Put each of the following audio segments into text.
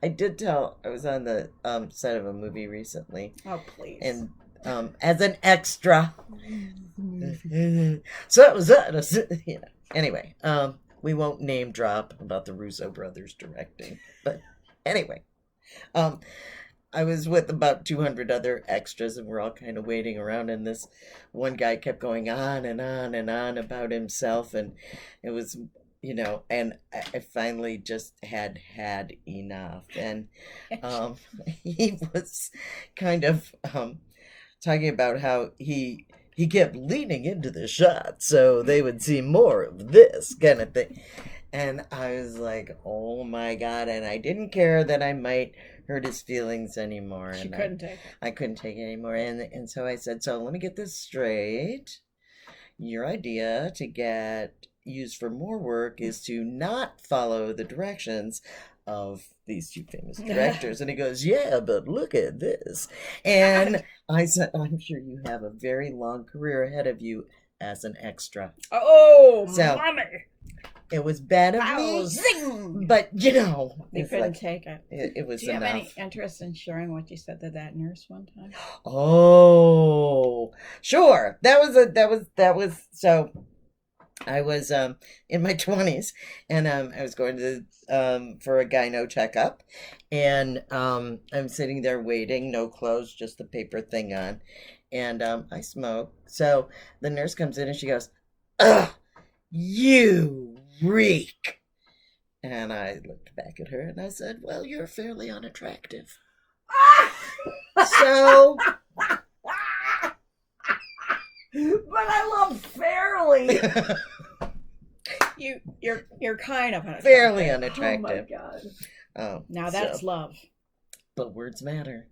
I did tell, I was on the set of a movie recently, Oh, please. and as an extra. So it was Anyway, we won't name drop about the Russo brothers directing, but anyway, um, I was with about 200 other extras, and we're all kind of waiting around, and this one guy kept going on and on and on about himself, and it was, and I finally just had enough, and um, he was kind of talking about how he kept leaning into the shot so they would see more of this kind of thing. And I was like, oh my God. And I didn't care that I might hurt his feelings anymore. She And couldn't take it. I couldn't take it anymore. And so I said, so let me get this straight. Your idea to get used for more work is to not follow the directions of these two famous directors. And he goes, yeah, but look at this. And I said, I'm sure you have a very long career ahead of you as an extra. Oh, So mommy. it was bad of Wow, me, zing! but They it's couldn't like, take it. it was Do you have any enough. interest in sharing what you said to that nurse one time? Oh, sure. That was so I was in my 20s, and I was going to for a gyno checkup, and I'm sitting there waiting, no clothes, just the paper thing on, and I smoke. So the nurse comes in and she goes, "Ugh, you reek." And I looked back at her and I said, "Well, you're fairly unattractive." So But I love fairly. You're kind of unattractive. fairly Oh my unattractive. God. Oh, Now that's so, love. but words matter.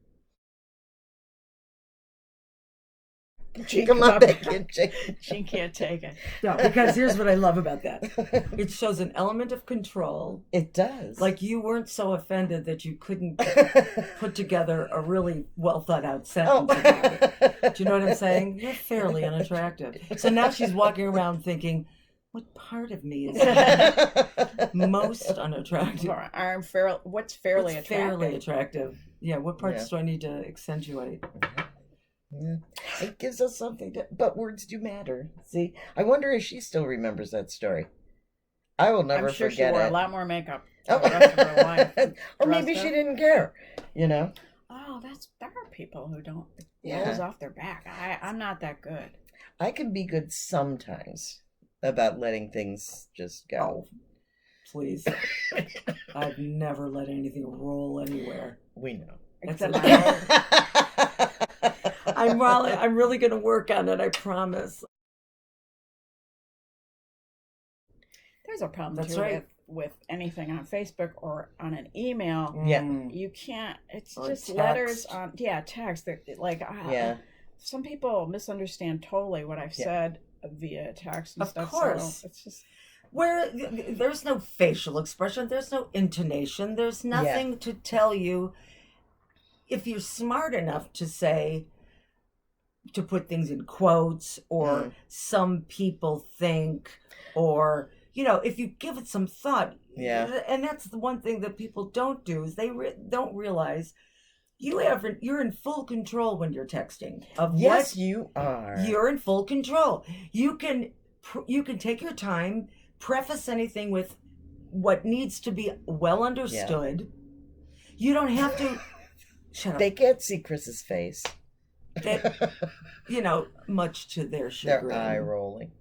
She Come on back in, Jane. She can't take it. No, because here's what I love about that. It shows an element of control. It does. Like you weren't so offended that you couldn't put together a really well thought out sentence about it. Do you know what I'm saying? You're fairly unattractive. So now she's walking around thinking, what part of me is most unattractive? Or I'm fair. What's fairly What's attractive? fairly attractive? Yeah, what parts Yeah. do I need to accentuate? Yeah. It gives us something to, but words do matter. See, I wonder if she still remembers that story. I will never I'm sure forget she wore it. a lot more makeup Oh. for the rest of her life. Or maybe Dressed she up. didn't care, you know? Oh, there are people who don't Yeah. rolls off their back. I'm not that good. I can be good sometimes about letting things just go. Oh, please. I've never let anything roll anywhere. We know. Except That's my I'm really going to work on it, I promise. There's a problem That's too right. with anything on Facebook or on an email. Yeah. You can't. It's Or just text. letters on text. That like Yeah. some people misunderstand totally what I've Yeah. said via text and Of stuff. course. So it's just Where there's no facial expression, there's no intonation, there's nothing to tell you. If you're smart enough to say, to put things in quotes, or some people think, or, if you give it some thought. Yeah. And that's the one thing that people don't do, is they don't realize you're in full control when you're texting of Yes, what you are. you're in full control. You can take your time, preface anything with what needs to be well understood. You don't have to shut up. They can't see Chris's face. Much to their chagrin. Their eye rolling.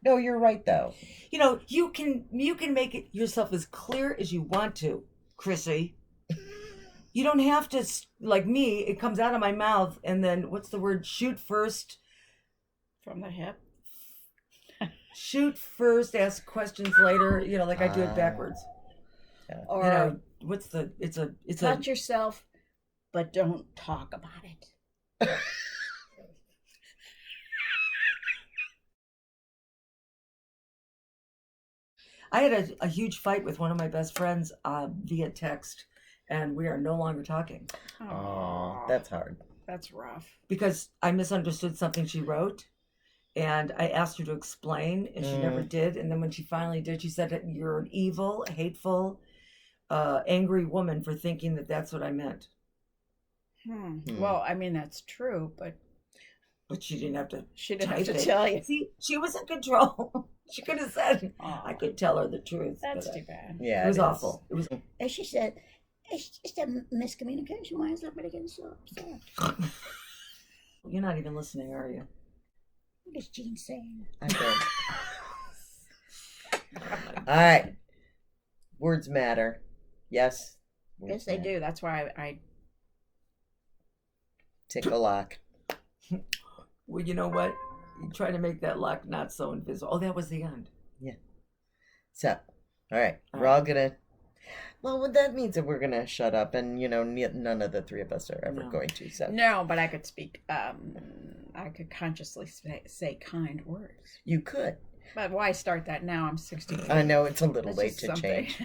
No, you're right though. You can make it yourself as clear as you want to, Chrissy. You don't have to, like me, it comes out of my mouth and then, what's the word? Shoot first. from the hip. Shoot first, ask questions later, like I do it backwards. Yeah. Or It's touch yourself, but don't talk about it. I had a huge fight with one of my best friends via text, and we are no longer talking Oh, that's hard. That's rough. because I misunderstood something she wrote, and I asked her to explain, and she never did. And then when she finally did, she said, "You're an evil, hateful, angry woman for thinking that that's what I meant. Well, I mean, that's true, but she didn't have to. She didn't type have to it. tell you. See, she was in control. She could have said, I could tell her the truth. That's but, too bad. Yeah, it was is. awful. It was. And she said, it's just a miscommunication. Why is everybody getting so upset? You're not even listening, are you? What is Jean saying? I don't. All right. Words matter. Yes. Words Yes, they matter. do. That's why I Tick a lock. Well, you know what? You try to make that lock not so invisible. Oh, that was the end. So, all right. We're all gonna. Well, what that means that we're gonna shut up, and none of the three of us are ever No. going to. So no, but I could speak. I could consciously say kind words. you could. But why start that now? I'm 60. I know it's a little That's late just to something. change.